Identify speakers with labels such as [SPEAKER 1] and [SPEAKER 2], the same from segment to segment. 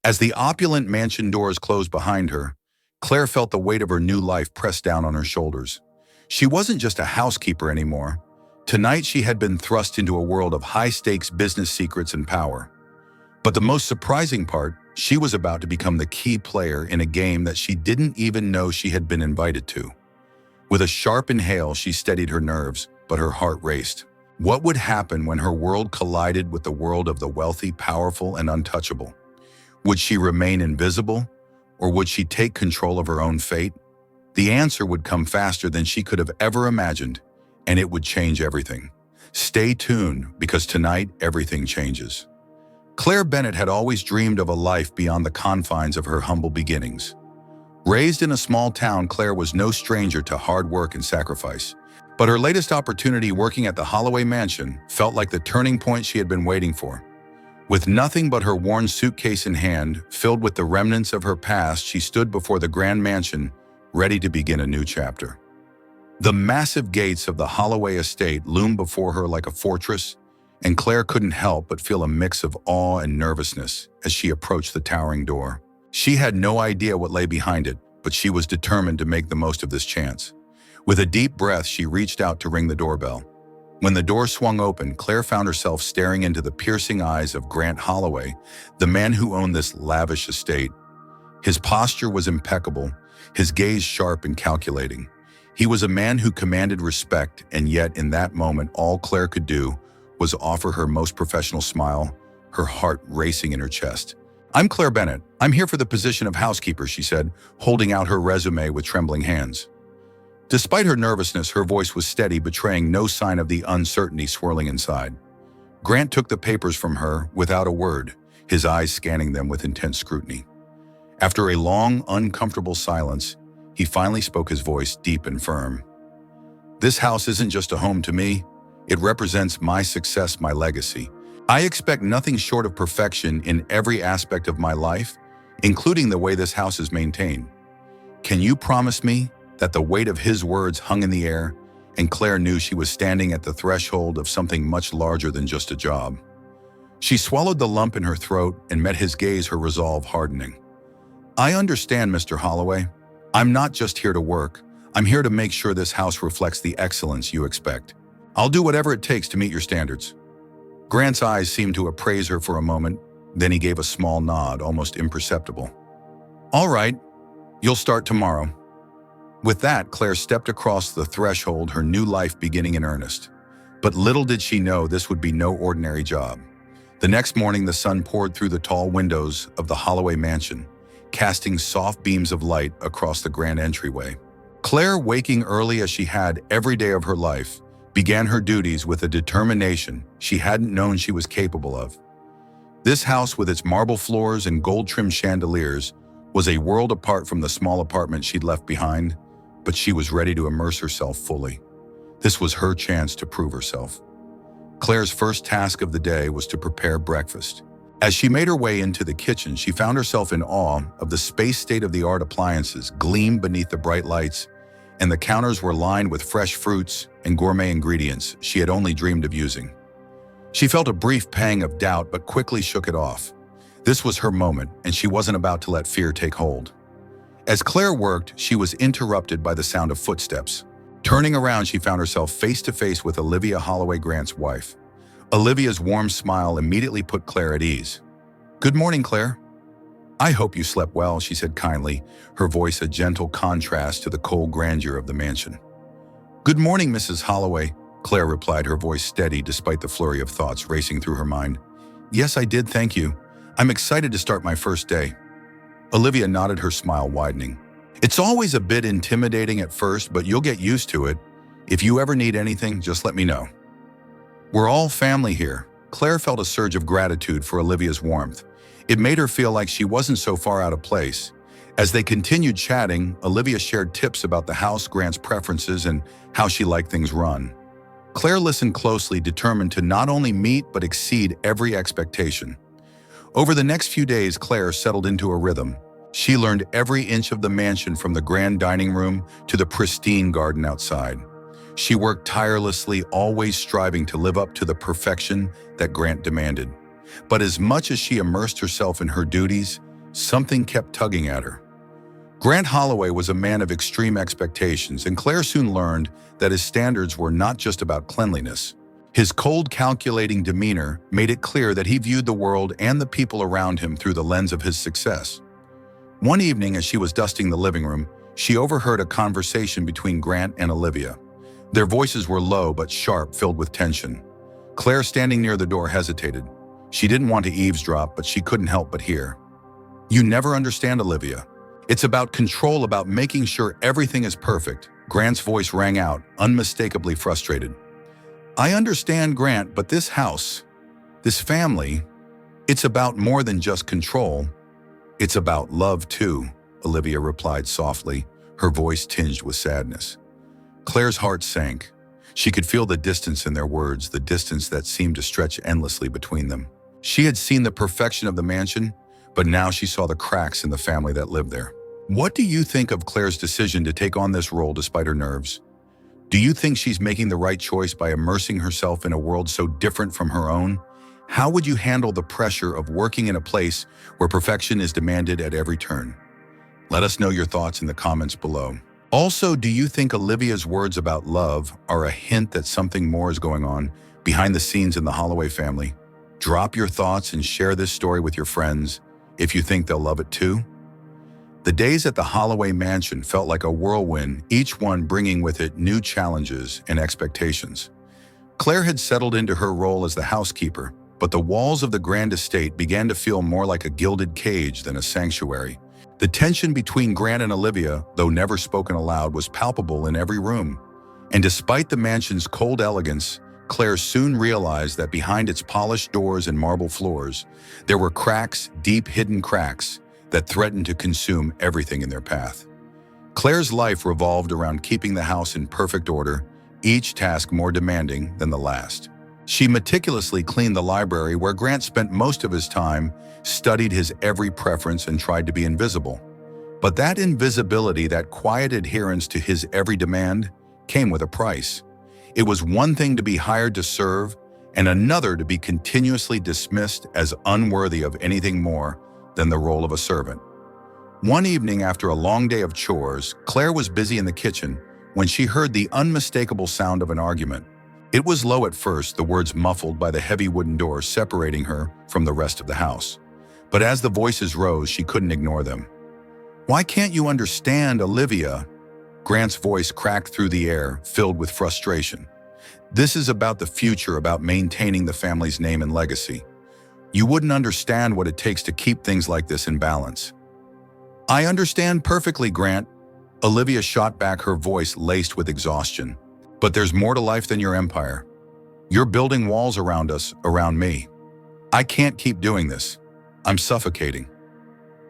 [SPEAKER 1] As the opulent mansion doors closed behind her, Claire felt the weight of her new life pressed down on her shoulders. She wasn't just a housekeeper anymore. Tonight she had been thrust into a world of high-stakes business secrets and power. But the most surprising part, she was about to become the key player in a game that she didn't even know she had been invited to. With a sharp inhale, she steadied her nerves, but her heart raced. What would happen when her world collided with the world of the wealthy, powerful, and untouchable? Would she remain invisible, or would she take control of her own fate? The answer would come faster than she could have ever imagined, and it would change everything. Stay tuned, because tonight everything changes. Claire Bennett had always dreamed of a life beyond the confines of her humble beginnings. Raised in a small town, Claire was no stranger to hard work and sacrifice. But her latest opportunity working at the Holloway Mansion felt like the turning point she had been waiting for. With nothing but her worn suitcase in hand, filled with the remnants of her past, she stood before the grand mansion, ready to begin a new chapter. The massive gates of the Holloway estate loomed before her like a fortress, and Claire couldn't help but feel a mix of awe and nervousness as she approached the towering door. She had no idea what lay behind it, but she was determined to make the most of this chance. With a deep breath, she reached out to ring the doorbell. When the door swung open, Claire found herself staring into the piercing eyes of Grant Holloway, the man who owned this lavish estate. His posture was impeccable, his gaze sharp and calculating. He was a man who commanded respect, and yet in that moment, all Claire could do was offer her most professional smile, her heart racing in her chest. "I'm Claire Bennett. I'm here for the position of housekeeper," she said, holding out her resume with trembling hands. Despite her nervousness, her voice was steady, betraying no sign of the uncertainty swirling inside. Grant took the papers from her without a word, his eyes scanning them with intense scrutiny. After a long, uncomfortable silence, he finally spoke, his voice deep and firm. "This house isn't just a home to me. It represents my success, my legacy. I expect nothing short of perfection in every aspect of my life, including the way this house is maintained. Can you promise me that the weight of his words hung in the air, and Claire knew she was standing at the threshold of something much larger than just a job? She swallowed the lump in her throat and met his gaze, her resolve hardening. "I understand, Mr. Holloway. I'm not just here to work. I'm here to make sure this house reflects the excellence you expect. I'll do whatever it takes to meet your standards." Grant's eyes seemed to appraise her for a moment, then he gave a small nod, almost imperceptible. "All right, you'll start tomorrow." With that, Claire stepped across the threshold, her new life beginning in earnest. But little did she know this would be no ordinary job. The next morning, the sun poured through the tall windows of the Holloway Mansion, casting soft beams of light across the grand entryway. Claire, waking early as she had every day of her life, began her duties with a determination she hadn't known she was capable of. This house, with its marble floors and gold-trimmed chandeliers, was a world apart from the small apartment she'd left behind, but she was ready to immerse herself fully. This was her chance to prove herself. Claire's first task of the day was to prepare breakfast. As she made her way into the kitchen, she found herself in awe of the space state-of-the-art appliances gleamed beneath the bright lights, and the counters were lined with fresh fruits and gourmet ingredients she had only dreamed of using. She felt a brief pang of doubt, but quickly shook it off. This was her moment, and she wasn't about to let fear take hold. As Claire worked, she was interrupted by the sound of footsteps. Turning around, she found herself face to face with Olivia Holloway, Grant's wife. Olivia's warm smile immediately put Claire at ease. "Good morning, Claire." "I hope you slept well," she said kindly, her voice a gentle contrast to the cold grandeur of the mansion. "Good morning, Mrs. Holloway," Claire replied, her voice steady despite the flurry of thoughts racing through her mind. "Yes, I did, thank you. I'm excited to start my first day." Olivia nodded, her smile widening. "It's always a bit intimidating at first, but you'll get used to it. If you ever need anything, just let me know." "We're all family here." Claire felt a surge of gratitude for Olivia's warmth. It made her feel like she wasn't so far out of place. As they continued chatting, Olivia shared tips about the house, Grant's preferences, and how she liked things run. Claire listened closely, determined to not only meet but exceed every expectation. Over the next few days, Claire settled into a rhythm. She learned every inch of the mansion, from the grand dining room to the pristine garden outside. She worked tirelessly, always striving to live up to the perfection that Grant demanded. But as much as she immersed herself in her duties, something kept tugging at her. Grant Holloway was a man of extreme expectations, and Claire soon learned that his standards were not just about cleanliness. His cold, calculating demeanor made it clear that he viewed the world and the people around him through the lens of his success. One evening, as she was dusting the living room, she overheard a conversation between Grant and Olivia. Their voices were low but sharp, filled with tension. Claire, standing near the door, hesitated. She didn't want to eavesdrop, but she couldn't help but hear. "You never understand, Olivia. It's about control, about making sure everything is perfect." Grant's voice rang out, unmistakably frustrated. "I understand, Grant, but this house, this family, it's about more than just control. It's about love too," Olivia replied softly, her voice tinged with sadness. Claire's heart sank. She could feel the distance in their words, the distance that seemed to stretch endlessly between them. She had seen the perfection of the mansion, but now she saw the cracks in the family that lived there. What do you think of Claire's decision to take on this role despite her nerves? Do you think she's making the right choice by immersing herself in a world so different from her own? How would you handle the pressure of working in a place where perfection is demanded at every turn? Let us know your thoughts in the comments below. Also, do you think Olivia's words about love are a hint that something more is going on behind the scenes in the Holloway family? Drop your thoughts and share this story with your friends if you think they'll love it too. The days at the Holloway mansion felt like a whirlwind, each one bringing with it new challenges and expectations. Claire had settled into her role as the housekeeper, but the walls of the grand estate began to feel more like a gilded cage than a sanctuary. The tension between Grant and Olivia, though never spoken aloud, was palpable in every room. And despite the mansion's cold elegance, Claire soon realized that behind its polished doors and marble floors, there were cracks, deep hidden cracks, that threatened to consume everything in their path. Claire's life revolved around keeping the house in perfect order, each task more demanding than the last. She meticulously cleaned the library where Grant spent most of his time, studied his every preference, and tried to be invisible. But that invisibility, that quiet adherence to his every demand, came with a price. It was one thing to be hired to serve, and another to be continuously dismissed as unworthy of anything more than the role of a servant. One evening after a long day of chores, Claire was busy in the kitchen when she heard the unmistakable sound of an argument. It was low at first, the words muffled by the heavy wooden door separating her from the rest of the house. But as the voices rose, she couldn't ignore them. "Why can't you understand, Olivia?" Grant's voice cracked through the air, filled with frustration. "This is about the future, about maintaining the family's name and legacy. You wouldn't understand what it takes to keep things like this in balance." "I understand perfectly, Grant," Olivia shot back, her voice laced with exhaustion. "But there's more to life than your empire. You're building walls around us, around me. I can't keep doing this. I'm suffocating."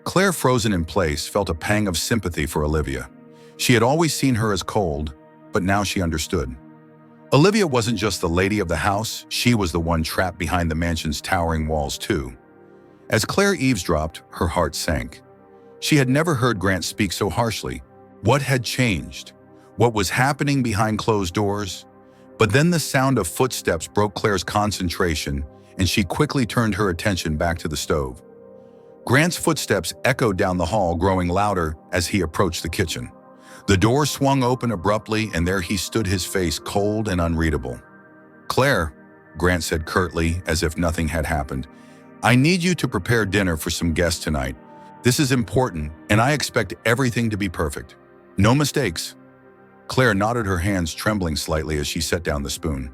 [SPEAKER 1] Claire, frozen in place, felt a pang of sympathy for Olivia. She had always seen her as cold, but now she understood. Olivia wasn't just the lady of the house, she was the one trapped behind the mansion's towering walls too. As Claire eavesdropped, her heart sank. She had never heard Grant speak so harshly. What had changed? What was happening behind closed doors? But then the sound of footsteps broke Claire's concentration, and she quickly turned her attention back to the stove. Grant's footsteps echoed down the hall, growing louder as he approached the kitchen. The door swung open abruptly, and there he stood, his face cold and unreadable. "Claire," Grant said curtly, as if nothing had happened, "I need you to prepare dinner for some guests tonight. This is important, and I expect everything to be perfect. No mistakes." Claire nodded, her hands trembling slightly as she set down the spoon.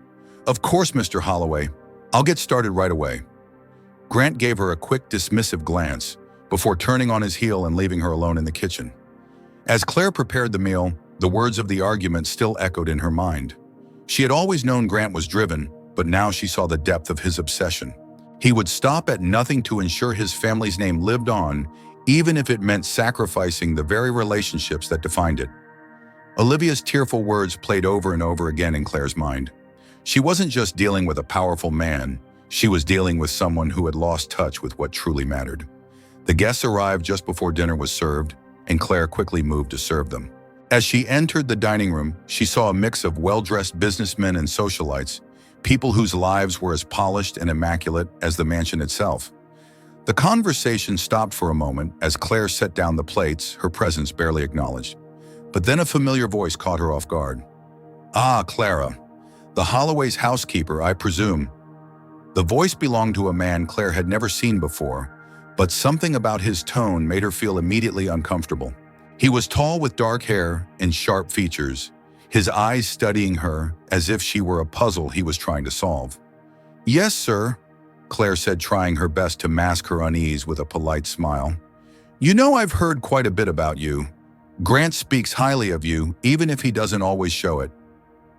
[SPEAKER 1] "Of course, Mr. Holloway. I'll get started right away." Grant gave her a quick, dismissive glance before turning on his heel and leaving her alone in the kitchen. As Claire prepared the meal, the words of the argument still echoed in her mind. She had always known Grant was driven, but now she saw the depth of his obsession. He would stop at nothing to ensure his family's name lived on, even if it meant sacrificing the very relationships that defined it. Olivia's tearful words played over and over again in Claire's mind. She wasn't just dealing with a powerful man, she was dealing with someone who had lost touch with what truly mattered. The guests arrived just before dinner was served, and Claire quickly moved to serve them. As she entered the dining room, she saw a mix of well-dressed businessmen and socialites, people whose lives were as polished and immaculate as the mansion itself. The conversation stopped for a moment as Claire set down the plates, her presence barely acknowledged. But then a familiar voice caught her off guard. "Ah, Clara. The Holloway's housekeeper, I presume." The voice belonged to a man Claire had never seen before, but something about his tone made her feel immediately uncomfortable. He was tall with dark hair and sharp features, his eyes studying her as if she were a puzzle he was trying to solve. "Yes, sir," Claire said, trying her best to mask her unease with a polite smile. "You know, I've heard quite a bit about you. Grant speaks highly of you, even if he doesn't always show it."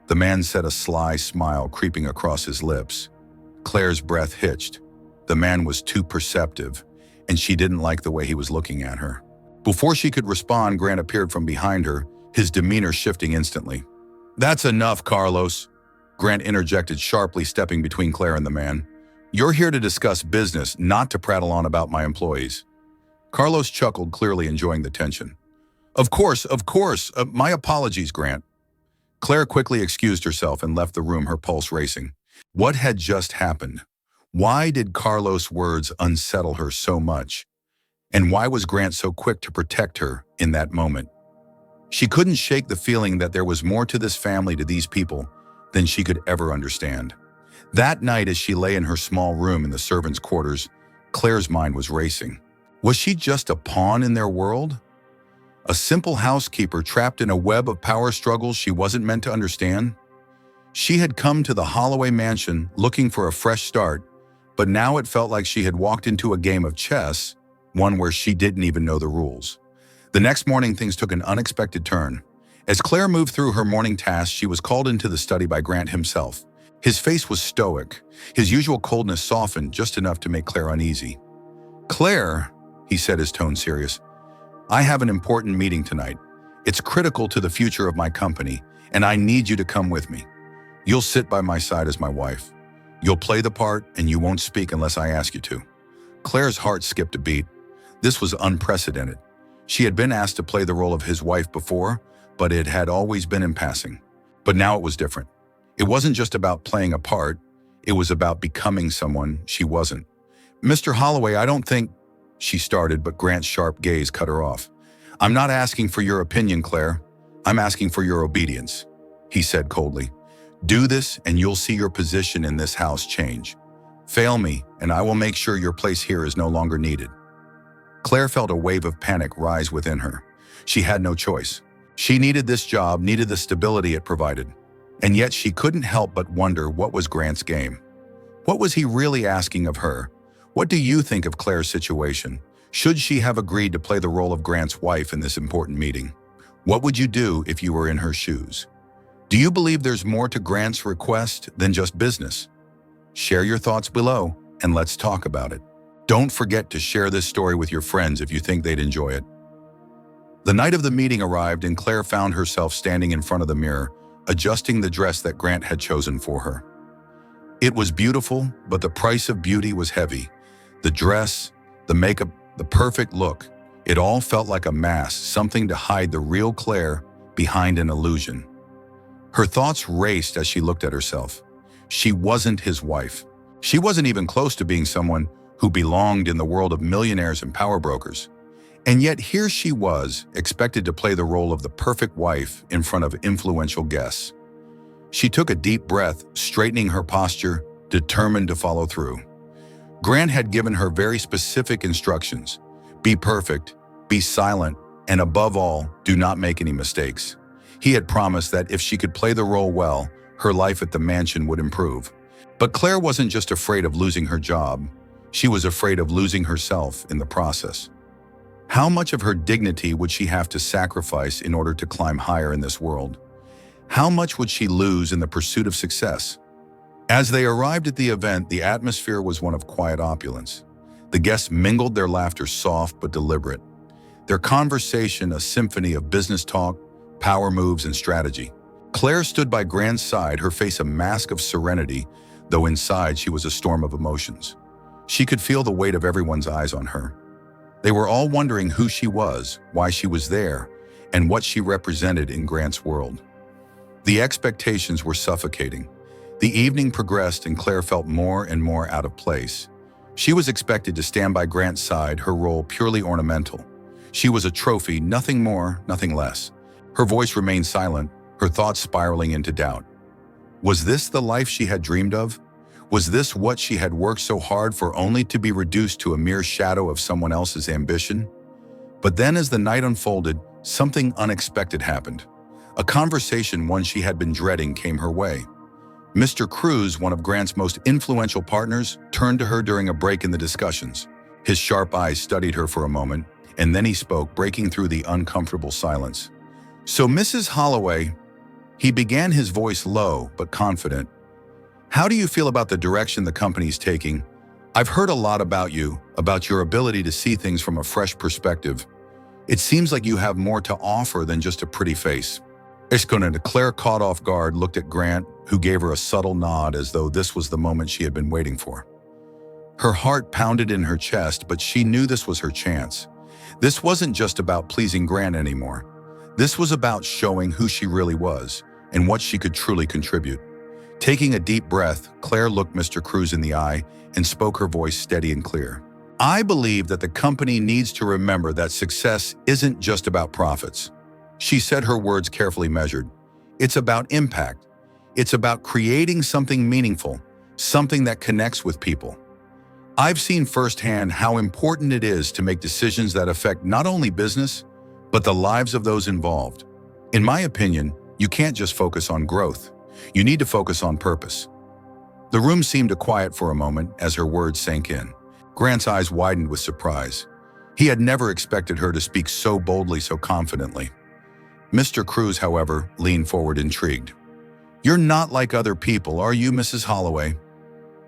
[SPEAKER 1] The man said, a sly smile creeping across his lips. Claire's breath hitched. The man was too perceptive, and she didn't like the way he was looking at her. Before she could respond, Grant appeared from behind her, his demeanor shifting instantly. "That's enough, Carlos," Grant interjected sharply, stepping between Claire and the man. "You're here to discuss business, not to prattle on about my employees." Carlos chuckled, clearly enjoying the tension. Of course. My apologies, Grant." Claire quickly excused herself and left the room, her pulse racing. What had just happened? Why did Carlos' words unsettle her so much? And why was Grant so quick to protect her in that moment? She couldn't shake the feeling that there was more to this family, to these people, than she could ever understand. That night, as she lay in her small room in the servants' quarters, Claire's mind was racing. Was she just a pawn in their world? A simple housekeeper trapped in a web of power struggles she wasn't meant to understand? She had come to the Holloway mansion looking for a fresh start, but now it felt like she had walked into a game of chess, one where she didn't even know the rules. The next morning, things took an unexpected turn. As Claire moved through her morning tasks, she was called into the study by Grant himself. His face was stoic, his usual coldness softened just enough to make Claire uneasy. "Claire," he said, his tone serious, "I have an important meeting tonight. It's critical to the future of my company, and I need you to come with me. You'll sit by my side as my wife. You'll play the part, and you won't speak unless I ask you to." Claire's heart skipped a beat. This was unprecedented. She had been asked to play the role of his wife before, but it had always been in passing. But now it was different. It wasn't just about playing a part, it was about becoming someone she wasn't. "Mr. Holloway, I don't think," she started, but Grant's sharp gaze cut her off. "I'm not asking for your opinion, Claire. I'm asking for your obedience," he said coldly. "Do this and you'll see your position in this house change. Fail me, and I will make sure your place here is no longer needed." Claire felt a wave of panic rise within her. She had no choice. She needed this job, needed the stability it provided. And yet she couldn't help but wonder, what was Grant's game? What was he really asking of her? What do you think of Claire's situation? Should she have agreed to play the role of Grant's wife in this important meeting? What would you do if you were in her shoes? Do you believe there's more to Grant's request than just business? Share your thoughts below, and let's talk about it. Don't forget to share this story with your friends if you think they'd enjoy it. The night of the meeting arrived, and Claire found herself standing in front of the mirror, adjusting the dress that Grant had chosen for her. It was beautiful, but the price of beauty was heavy. The dress, the makeup, the perfect look, it all felt like a mask, something to hide the real Claire behind an illusion. Her thoughts raced as she looked at herself. She wasn't his wife. She wasn't even close to being someone who belonged in the world of millionaires and power brokers. And yet here she was, expected to play the role of the perfect wife in front of influential guests. She took a deep breath, straightening her posture, determined to follow through. Grant had given her very specific instructions. Be perfect, be silent, and above all, do not make any mistakes. He had promised that if she could play the role well, her life at the mansion would improve. But Claire wasn't just afraid of losing her job. She was afraid of losing herself in the process. How much of her dignity would she have to sacrifice in order to climb higher in this world? How much would she lose in the pursuit of success? As they arrived at the event, the atmosphere was one of quiet opulence. The guests mingled, their laughter soft but deliberate. Their conversation a symphony of business talk, power moves, and strategy. Claire stood by Grant's side, her face a mask of serenity, though inside she was a storm of emotions. She could feel the weight of everyone's eyes on her. They were all wondering who she was, why she was there, and what she represented in Grant's world. The expectations were suffocating. The evening progressed, and Claire felt more and more out of place. She was expected to stand by Grant's side, her role purely ornamental. She was a trophy, nothing more, nothing less. Her voice remained silent, her thoughts spiraling into doubt. Was this the life she had dreamed of? Was this what she had worked so hard for, only to be reduced to a mere shadow of someone else's ambition? But then, as the night unfolded, something unexpected happened. A conversation one she had been dreading came her way. Mr. Cruz, one of Grant's most influential partners, turned to her during a break in the discussions. His sharp eyes studied her for a moment, and then he spoke, breaking through the uncomfortable silence. "So, Mrs. Holloway," he began, his voice low but confident, "how do you feel about the direction the company's taking? I've heard a lot about you, about your ability to see things from a fresh perspective. It seems like you have more to offer than just a pretty face." Claire, caught off guard, looked at Grant, who gave her a subtle nod as though this was the moment she had been waiting for. Her heart pounded in her chest, but she knew this was her chance. This wasn't just about pleasing Grant anymore. This was about showing who she really was and what she could truly contribute. Taking a deep breath, Claire looked Mr. Cruz in the eye and spoke, her voice steady and clear. "I believe that the company needs to remember that success isn't just about profits." She said, her words carefully measured. "It's about impact. It's about creating something meaningful, something that connects with people. I've seen firsthand how important it is to make decisions that affect not only business, but the lives of those involved. In my opinion, you can't just focus on growth. You need to focus on purpose." The room seemed to quiet for a moment as her words sank in. Grant's eyes widened with surprise. He had never expected her to speak so boldly, so confidently. Mr. Cruz, however, leaned forward, intrigued. "You're not like other people, are you, Mrs. Holloway?"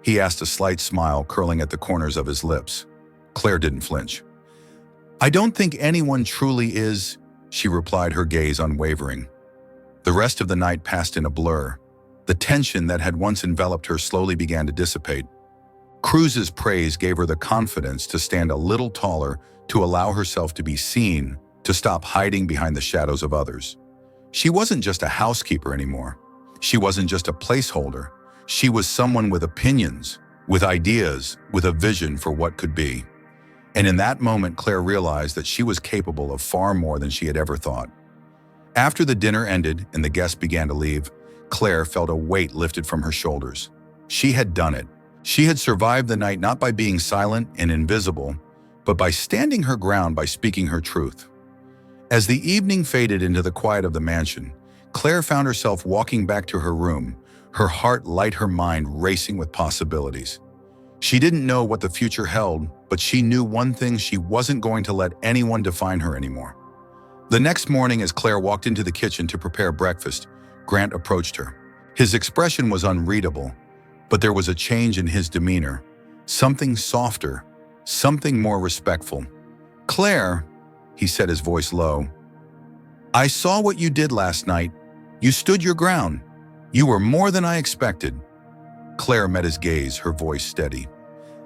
[SPEAKER 1] he asked, a slight smile curling at the corners of his lips. Claire didn't flinch. "I don't think anyone truly is," she replied, her gaze unwavering. The rest of the night passed in a blur. The tension that had once enveloped her slowly began to dissipate. Cruz's praise gave her the confidence to stand a little taller, to allow herself to be seen, to stop hiding behind the shadows of others. She wasn't just a housekeeper anymore. She wasn't just a placeholder. She was someone with opinions, with ideas, with a vision for what could be. And in that moment, Claire realized that she was capable of far more than she had ever thought. After the dinner ended and the guests began to leave, Claire felt a weight lifted from her shoulders. She had done it. She had survived the night not by being silent and invisible, but by standing her ground, by speaking her truth. As the evening faded into the quiet of the mansion, Claire found herself walking back to her room, her heart light, her mind racing with possibilities. She didn't know what the future held, but she knew one thing: she wasn't going to let anyone define her anymore. The next morning, as Claire walked into the kitchen to prepare breakfast, Grant approached her. His expression was unreadable, but there was a change in his demeanor, something softer, something more respectful. "Claire," he said, his voice low, "I saw what you did last night. You stood your ground. You were more than I expected." Claire met his gaze, her voice steady.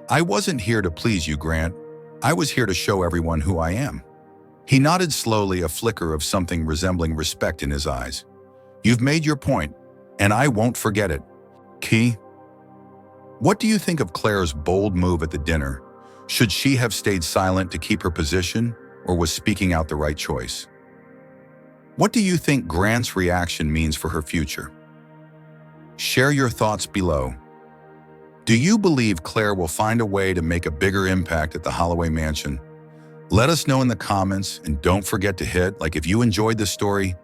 [SPEAKER 1] "I wasn't here to please you, Grant. I was here to show everyone who I am." He nodded slowly, a flicker of something resembling respect in his eyes. "You've made your point, and I won't forget it." Key. What do you think of Claire's bold move at the dinner? Should she have stayed silent to keep her position, or was speaking out the right choice? What do you think Grant's reaction means for her future? Share your thoughts below. Do you believe Claire will find a way to make a bigger impact at the Holloway Mansion? Let us know in the comments, and don't forget to hit like if you enjoyed this story.